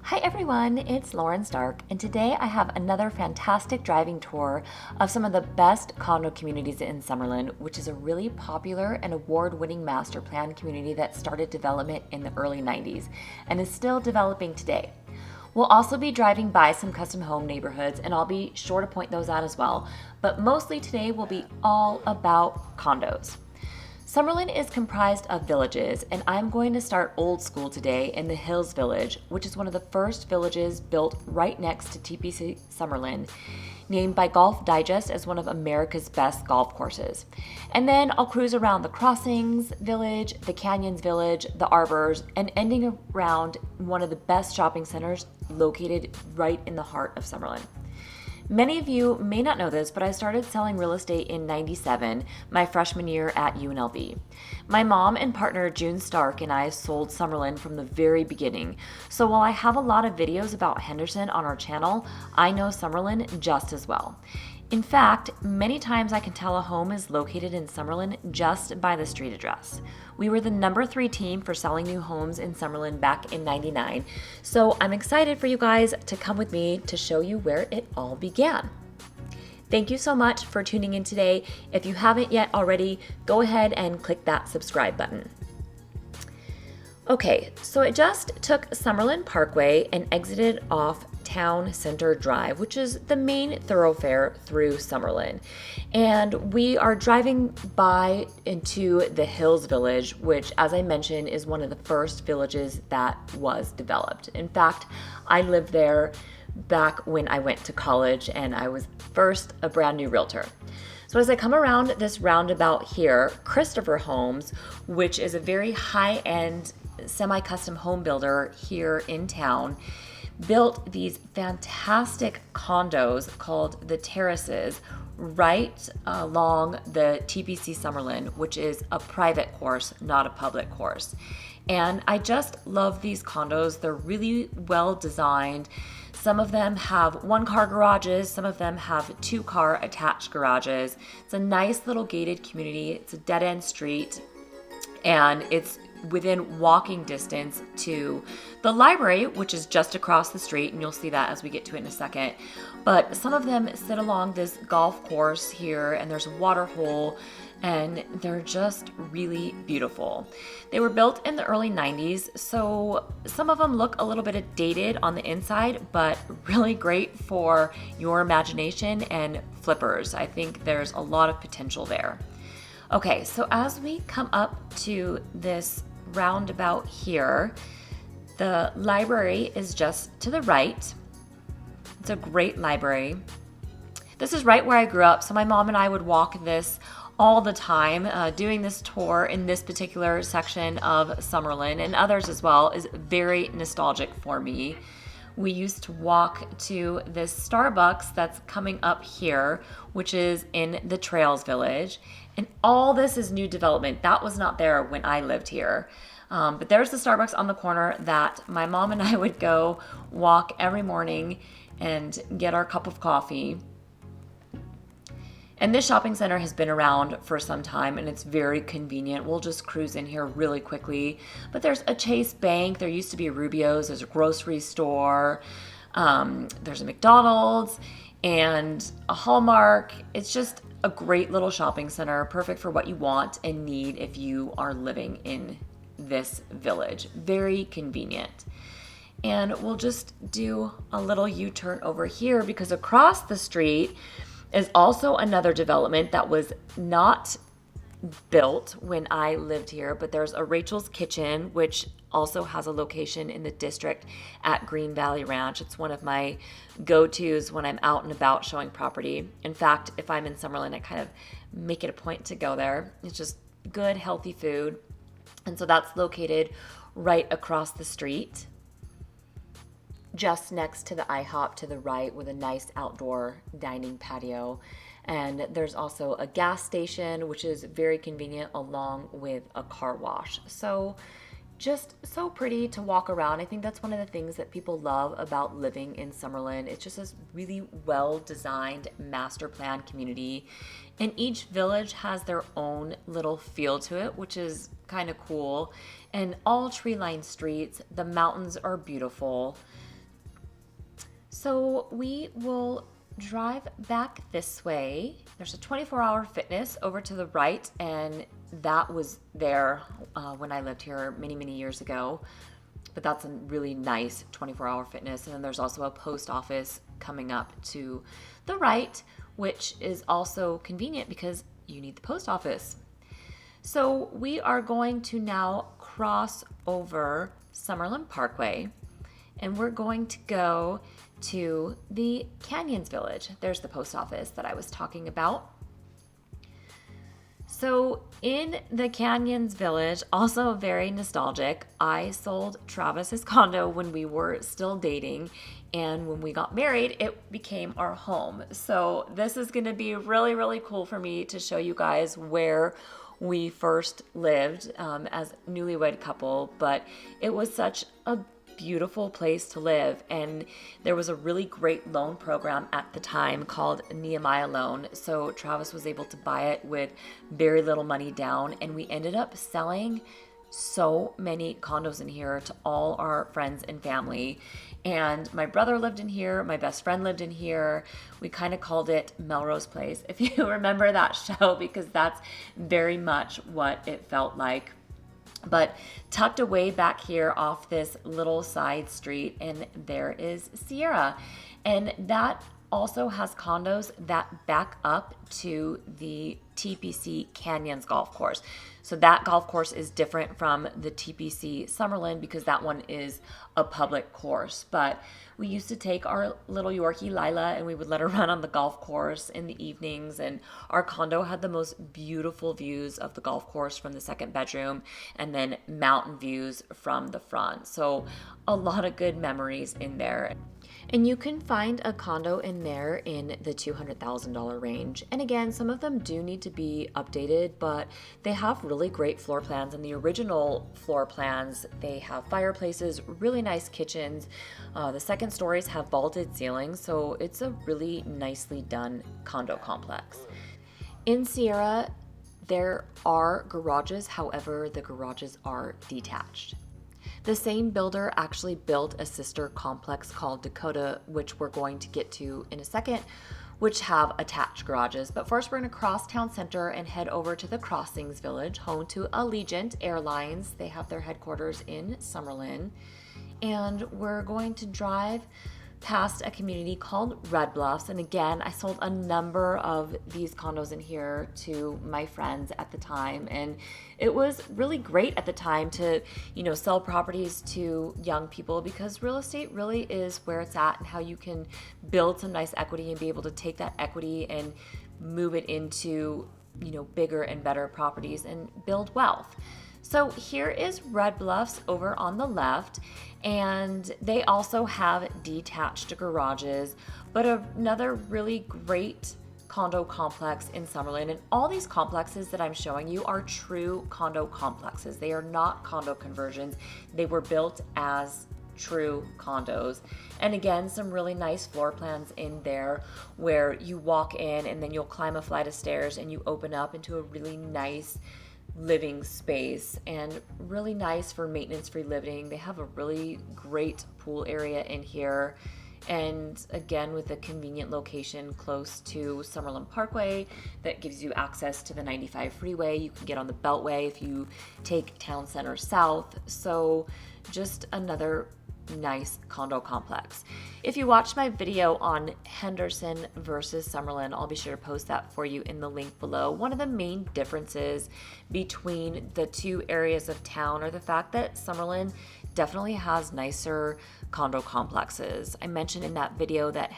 Hi everyone, it's Lauren Stark, and today I have another fantastic driving tour of some of the best condo communities in Summerlin, which is a really popular and award-winning master plan community that started development in the early 90s and is still developing today. We'll also be driving by some custom home neighborhoods, and I'll be sure to point those out as well, but mostly today will be all about condos. Summerlin is comprised of villages, and I'm going to start old school today in the Hills Village, which is one of the first villages built right next to TPC Summerlin, named by Golf Digest as one of America's best golf courses. And then I'll cruise around the Crossings Village, the Canyons Village, the Arbors, and ending around one of the best shopping centers located right in the heart of Summerlin. Many of you may not know this, but I started selling real estate in '97, my freshman year at UNLV. My mom and partner June Stark and I sold Summerlin from the very beginning. So while I have a lot of videos about Henderson on our channel, I know Summerlin just as well. In fact, many times I can tell a home is located in Summerlin just by the street address. We were the #3 team for selling new homes in Summerlin back in '99, so I'm excited for you guys to come with me to show you where it all began. Thank you so much for tuning in today. If you haven't yet already, go ahead and click that subscribe button. Okay, so I just took Summerlin Parkway and exited off Town Center Drive, which is the main thoroughfare through Summerlin. And we are driving by into the Hills Village, which, as I mentioned, is one of the first villages that was developed. In fact, I lived there back when I went to college, and I was first a brand new realtor. So as I come around this roundabout here, Christopher Homes, which is a very high-end semi-custom home builder here in town, built these fantastic condos called the Terraces right along the TPC Summerlin, which is a private course, not a public course. And I just love these condos. They're really well designed. Some of them have one-car garages, some of them have two-car attached garages. It's a nice little gated community. It's a dead-end street, and it's within walking distance to the library, which is just across the street, and you'll see that as we get to it in a second. But some of them sit along this golf course here, and there's a water hole, and they're just really beautiful. They were built in the early 90s, so some of them look a little bit dated on the inside, but really great for your imagination and flippers. I think there's a lot of potential there. Okay, so as we come up to this roundabout here, the library is just to the right. It's a great library. This is right where I grew up, so my mom and I would walk this all the time. Doing this tour in this particular section of Summerlin, and others as well, is very nostalgic for me. We used to walk to this Starbucks that's coming up here, which is in the Trails Village. And all this is new development. That was not there when I lived here. But there's the Starbucks on the corner that my mom and I would go walk every morning and get our cup of coffee. And this shopping center has been around for some time, and it's very convenient. We'll just cruise in here really quickly. But there's a Chase Bank. There used to be a Rubio's. There's a grocery store. There's a McDonald's and a Hallmark. It's just a great little shopping center, perfect for what you want and need if you are living in this village. Very convenient. And we'll just do a little U-turn over here, because across the street is also another development that was not built when I lived here, but there's a Rachel's Kitchen, which also has a location in the district at Green Valley Ranch. It's one of my go-tos when I'm out and about showing property. In fact, if I'm in Summerlin, I kind of make it a point to go there. It's just good, healthy food. And so that's located right across the street, just next to the IHOP to the right, with a nice outdoor dining patio. And there's also a gas station, which is very convenient, along with a car wash. So just so pretty to walk around. I think that's one of the things that people love about living in Summerlin. It's just this really well-designed master plan community. And each village has their own little feel to it, which is kind of cool. And all tree-lined streets. The mountains are beautiful. So we will drive back this way. There's a 24-hour fitness over to the right, and that was there when I lived here many, many years ago. But that's a really nice 24-hour fitness. And then there's also a post office coming up to the right, which is also convenient because you need the post office. So we are going to now cross over Summerlin Parkway, and we're going to go to the Canyons Village. There's the post office that I was talking about. So in the Canyons Village, also very nostalgic, I sold Travis his condo when we were still dating, and when we got married, it became our home. So this is going to be really, really cool for me to show you guys where we first lived as a newlywed couple, but it was such a beautiful place to live, and there was a really great loan program at the time called Nehemiah Loan, so Travis was able to buy it with very little money down, and we ended up selling so many condos in here to all our friends and family. And my brother lived in here, my best friend lived in here. We kind of called it Melrose Place, if you remember that show, because that's very much what it felt like. But tucked away back here off this little side street, and there is Sierra. And that also has condos that back up to the TPC Canyons golf course. So that golf course is different from the TPC Summerlin because that one is a public course. But we used to take our little Yorkie Lila and we would let her run on the golf course in the evenings. And our condo had the most beautiful views of the golf course from the second bedroom, and then mountain views from the front. So a lot of good memories in there. And you can find a condo in there in the $200,000 range. And again, some of them do need to be updated, but they have really great floor plans. And the original floor plans, they have fireplaces, really nice kitchens. The second stories have vaulted ceilings, so it's a really nicely done condo complex. In Sierra, there are garages, however, the garages are detached. The same builder actually built a sister complex called Dakota, which we're going to get to in a second, which have attached garages. But first, we're going to cross town center and head over to the Crossings Village, home to Allegiant Airlines. They have their headquarters in Summerlin. And we're going to drive past a community called Red Bluffs. And again, I sold a number of these condos in here to my friends at the time. And it was really great at the time to, sell properties to young people, because real estate really is where it's at and how you can build some nice equity and be able to take that equity and move it into, bigger and better properties and build wealth. So here is Red Bluffs over on the left, and they also have detached garages, but another really great condo complex in Summerlin. And all these complexes that I'm showing you are true condo complexes. They are not condo conversions. They were built as true condos. And again, some really nice floor plans in there where you walk in and then you'll climb a flight of stairs and you open up into a really nice living space, and really nice for maintenance-free living. They have a really great pool area in here, and again, with a convenient location close to Summerlin Parkway that gives you access to the 95 freeway. You can get on the Beltway if you take Town Center South. So just another nice condo complex. If you watched my video on Henderson versus Summerlin, I'll be sure to post that for you in the link below. One of the main differences between the two areas of town are the fact that Summerlin definitely has nicer condo complexes. I mentioned in that video that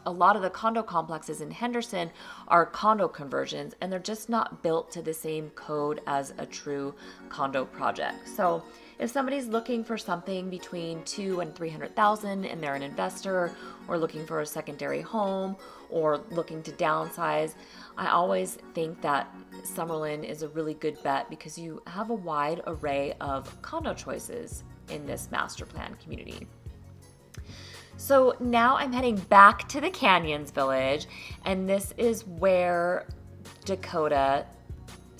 a lot of the condo complexes in Henderson are condo conversions, and they're just not built to the same code as a true condo project. So if somebody's looking for something between $200,000 and $300,000 and they're an investor, or looking for a secondary home, or looking to downsize, I always think that Summerlin is a really good bet because you have a wide array of condo choices in this master plan community. So now I'm heading back to the Canyons Village, and this is where Dakota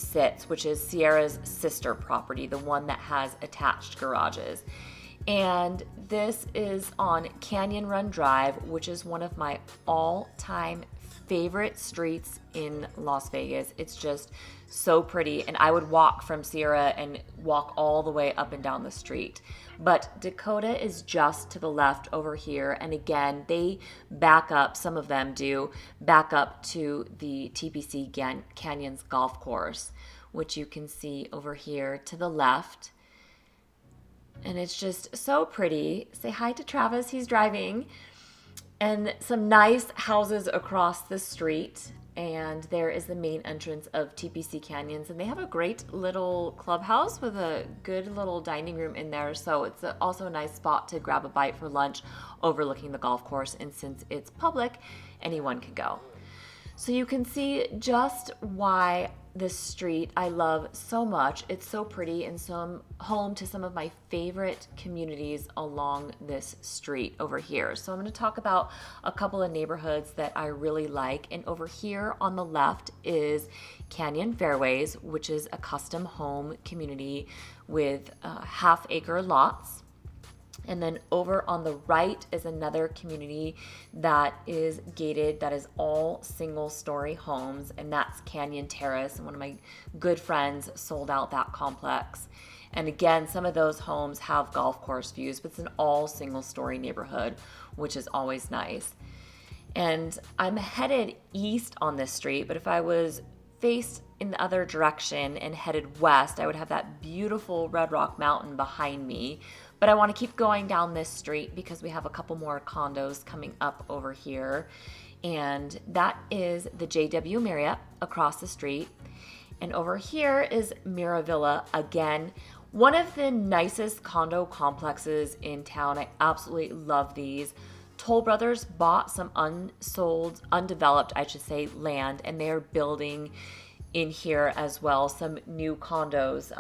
sits, which is Sierra's sister property, the one that has attached garages. And this is on Canyon Run Drive, which is one of my all-time favorite streets in Las Vegas. It's just so pretty, and I would walk from Sierra and walk all the way up and down the street. But Dakota is just to the left over here, and again, they back up, some of them do, back up to the TPC Canyons Golf Course, which you can see over here to the left. And it's just so pretty. Say hi to Travis, he's driving. And some nice houses across the street. And there is the main entrance of TPC Canyons. And they have a great little clubhouse with a good little dining room in there. So it's also a nice spot to grab a bite for lunch overlooking the golf course. And since it's public, anyone can go. So you can see just why this street I love so much. It's so pretty and so home to some of my favorite communities along this street over here. So I'm going to talk about a couple of neighborhoods that I really like. And over here on the left is Canyon Fairways, which is a custom home community with half-acre lots. And then over on the right is another community that is gated, that is all single-story homes, and that's Canyon Terrace. And one of my good friends sold out that complex. And again, some of those homes have golf course views, but it's an all single-story neighborhood, which is always nice. And I'm headed east on this street, but if I was faced in the other direction and headed west, I would have that beautiful Red Rock Mountain behind me. But I want to keep going down this street because we have a couple more condos coming up over here. And that is the JW Marriott across the street. And over here is Miravilla, again, one of the nicest condo complexes in town. I absolutely love these. Toll Brothers bought some undeveloped, I should say, land, and they are building in here as well some new condos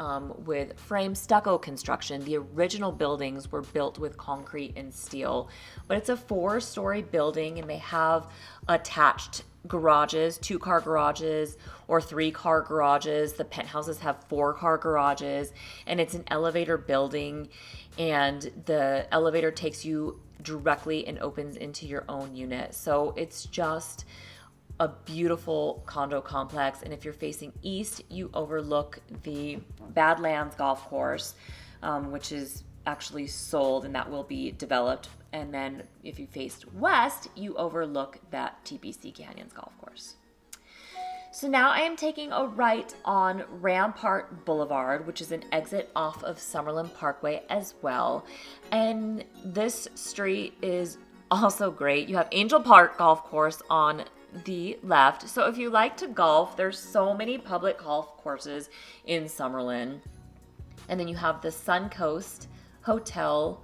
with frame stucco construction. The original buildings were built with concrete and steel, but it's a 4-story building, and they have attached garages, 2-car garages or 3-car garages. The penthouses have 4-car garages, and it's an elevator building, and the elevator takes you directly and opens into your own unit. So it's just a beautiful condo complex. And if you're facing east, you overlook the Badlands Golf Course, which is actually sold and that will be developed. And then if you faced west, you overlook that TPC Canyons Golf Course. So now I am taking a right on Rampart Boulevard, which is an exit off of Summerlin Parkway as well. And this street is also great. You have Angel Park Golf Course on the left. So if you like to golf, there's so many public golf courses in Summerlin. And then you have the Suncoast Hotel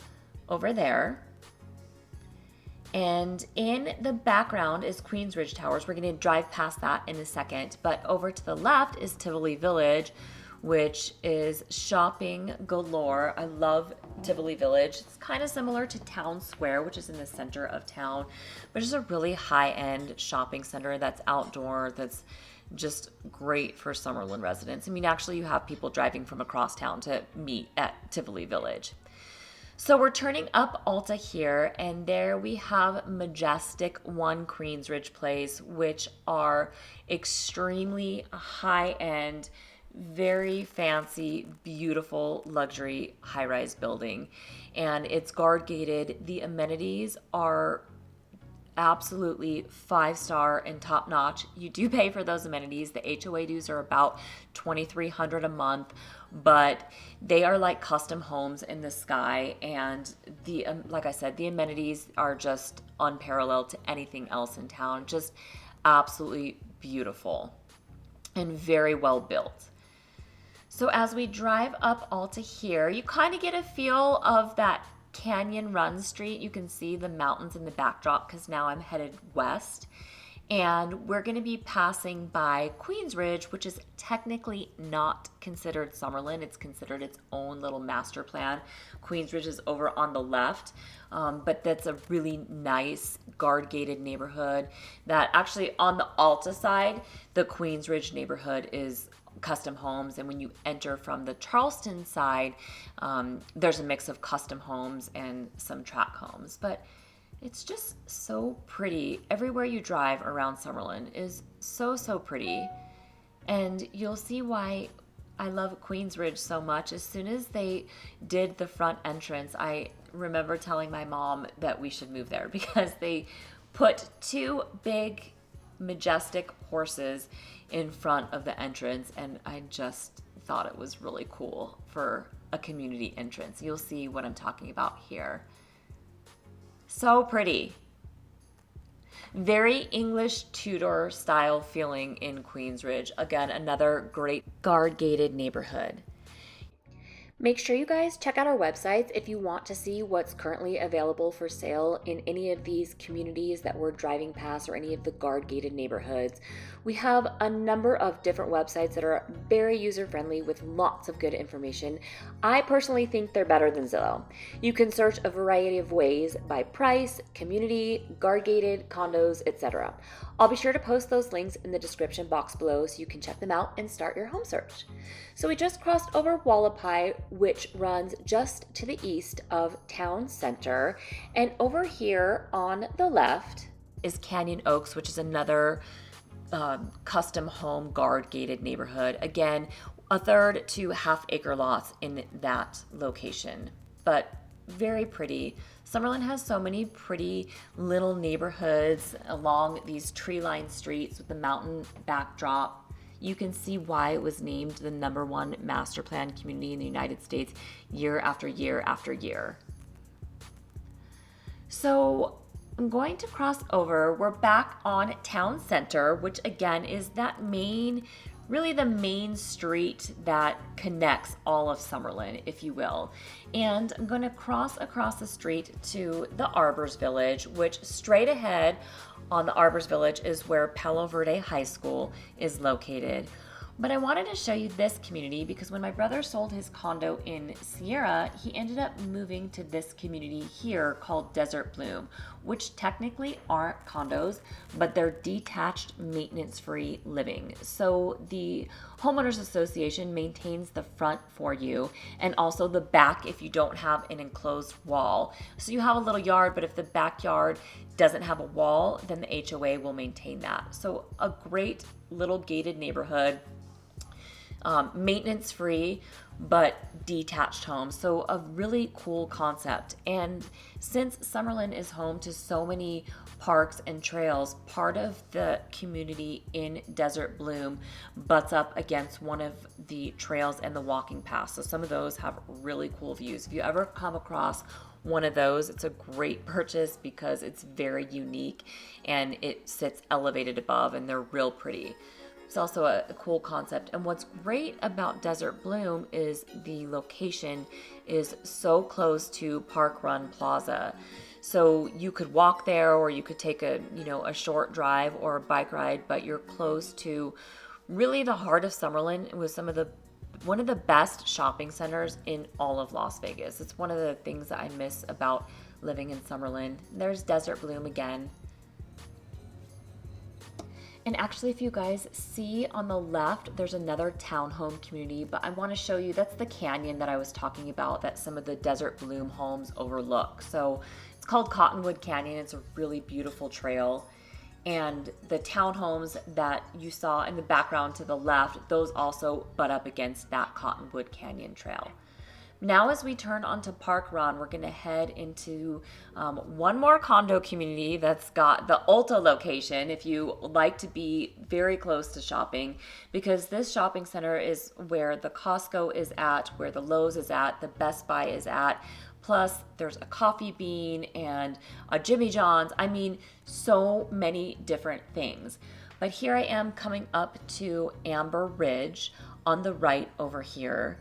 over there. And in the background is Queensridge Towers. We're going to drive past that in a second. But over to the left is Tivoli Village, which is shopping galore. I love Tivoli Village. It's kind of similar to Town Square, which is in the center of town, but it's a really high-end shopping center that's outdoor, that's just great for Summerlin residents. I mean, actually, you have people driving from across town to meet at Tivoli Village. So we're turning up Alta here, and there we have Majestic One Queensridge Place, which are extremely high-end, very fancy, beautiful, luxury high-rise building. And it's guard gated. The amenities are absolutely 5-star and top-notch. You do pay for those amenities. The HOA dues are about $2,300 a month, but they are like custom homes in the sky. And the like I said, the amenities are just unparalleled to anything else in town. Just absolutely beautiful and very well built. So as we drive up Alta here, you kind of get a feel of that Canyon Run Street. You can see the mountains in the backdrop because now I'm headed west. And we're going to be passing by Queensridge, which is technically not considered Summerlin. It's considered its own little master plan. Queensridge is over on the left, but that's a really nice guard-gated neighborhood that actually on the Alta side, the Queensridge neighborhood is custom homes, and when you enter from the Charleston side, there's a mix of custom homes and some tract homes. But it's just so pretty. Everywhere you drive around Summerlin is so pretty. And you'll see why I love Queensridge so much. As soon as they did the front entrance, I remember telling my mom that we should move there because they put two big, majestic horses in front of the entrance, and I just thought it was really cool for a community entrance. You'll see what I'm talking about here. So pretty. Very English Tudor style feeling in Queensridge. Again, another great guard-gated neighborhood. Make sure you guys check out our websites if you want to see what's currently available for sale in any of these communities that we're driving past or any of the guard-gated neighborhoods. We have a number of different websites that are very user-friendly with lots of good information. I personally think they're better than Zillow. You can search a variety of ways by price, community, guard-gated, condos, etc. I'll be sure to post those links in the description box below so you can check them out and start your home search. So we just crossed over Wallapai, which runs just to the east of town center. And over here on the left is Canyon Oaks, which is another custom home guard gated neighborhood. Again, a third to half-acre lots in that location, but very pretty. Summerlin has so many pretty little neighborhoods along these tree-lined streets with the mountain backdrop. You can see why it was named the #1 master plan community in the United States year after year after year. So I'm going to cross over. We're back on Town Center, which again is that really the main street that connects all of Summerlin, if you will. And I'm going to cross across the street to the Arbors Village, which straight ahead on the Arbors Village is where Palo Verde High School is located. But I wanted to show you this community because when my brother sold his condo in Sierra, he ended up moving to this community here called Desert Bloom, which technically aren't condos, but they're detached maintenance-free living. So the Homeowners Association maintains the front for you and also the back if you don't have an enclosed wall. So you have a little yard, but if the backyard doesn't have a wall, then the HOA will maintain that. So a great little gated neighborhood. Maintenance free, but detached homes. So a really cool concept. And since Summerlin is home to so many parks and trails, part of the community in Desert Bloom butts up against one of the trails and the walking paths. So some of those have really cool views. If you ever come across one of those, it's a great purchase because it's very unique and it sits elevated above and they're real pretty. It's also a cool concept. And what's great about Desert Bloom is the location is so close to Park Run Plaza. So you could walk there or you could take a short drive or a bike ride, but you're close to really the heart of Summerlin. It was one of the best shopping centers in all of Las Vegas. It's one of the things that I miss about living in Summerlin. There's Desert Bloom again. And actually, if you guys see on the left, there's another townhome community, but I want to show you, that's the canyon that I was talking about that some of the Desert Bloom homes overlook. So it's called Cottonwood Canyon. It's a really beautiful trail. And the townhomes that you saw in the background to the left, those also butt up against that Cottonwood Canyon trail. Now as we turn onto Park Run, we're going to head into one more condo community that's got the Ulta location if you like to be very close to shopping, because this shopping center is where the Costco is at, where the Lowe's is at, the Best Buy is at, plus there's a Coffee Bean and a Jimmy John's. I mean, so many different things. But here I am coming up to Amber Ridge on the right over here.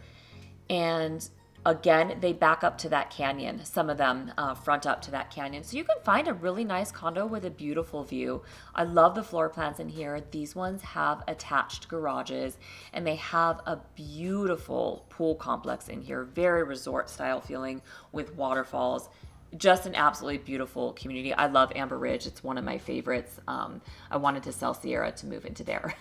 And Again, they back up to that canyon. Some of them front up to that canyon. So you can find a really nice condo with a beautiful view. I love the floor plans in here. These ones have attached garages and they have a beautiful pool complex in here. Very resort style feeling with waterfalls. Just an absolutely beautiful community. I love Amber Ridge. It's one of my favorites. I wanted to sell Sierra to move into there.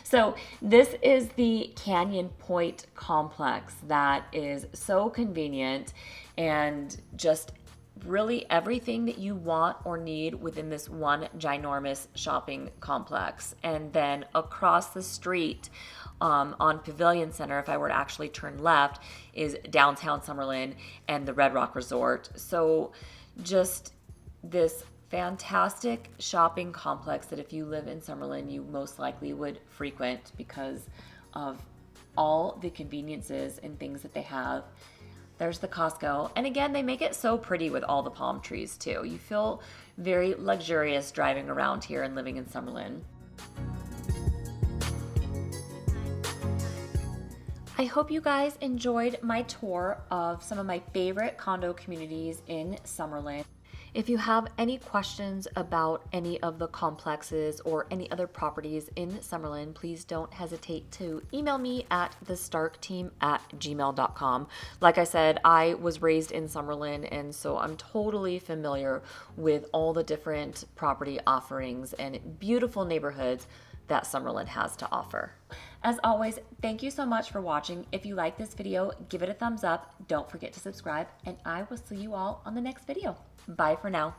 So this is the Canyon Point complex that is so convenient and just really everything that you want or need within this one ginormous shopping complex. And then across the street on Pavilion Center, if I were to actually turn left, is downtown Summerlin and the Red Rock Resort. So just this fantastic shopping complex that if you live in Summerlin, you most likely would frequent because of all the conveniences and things that they have. There's the Costco. And again, they make it so pretty with all the palm trees too. You feel very luxurious driving around here and living in Summerlin. I hope you guys enjoyed my tour of some of my favorite condo communities in Summerlin. If you have any questions about any of the complexes or any other properties in Summerlin, please don't hesitate to email me at thestarkteam@gmail.com. Like I said, I was raised in Summerlin, and so I'm totally familiar with all the different property offerings and beautiful neighborhoods that Summerlin has to offer. As always, thank you so much for watching. If you like this video, give it a thumbs up. Don't forget to subscribe, and I will see you all on the next video. Bye for now.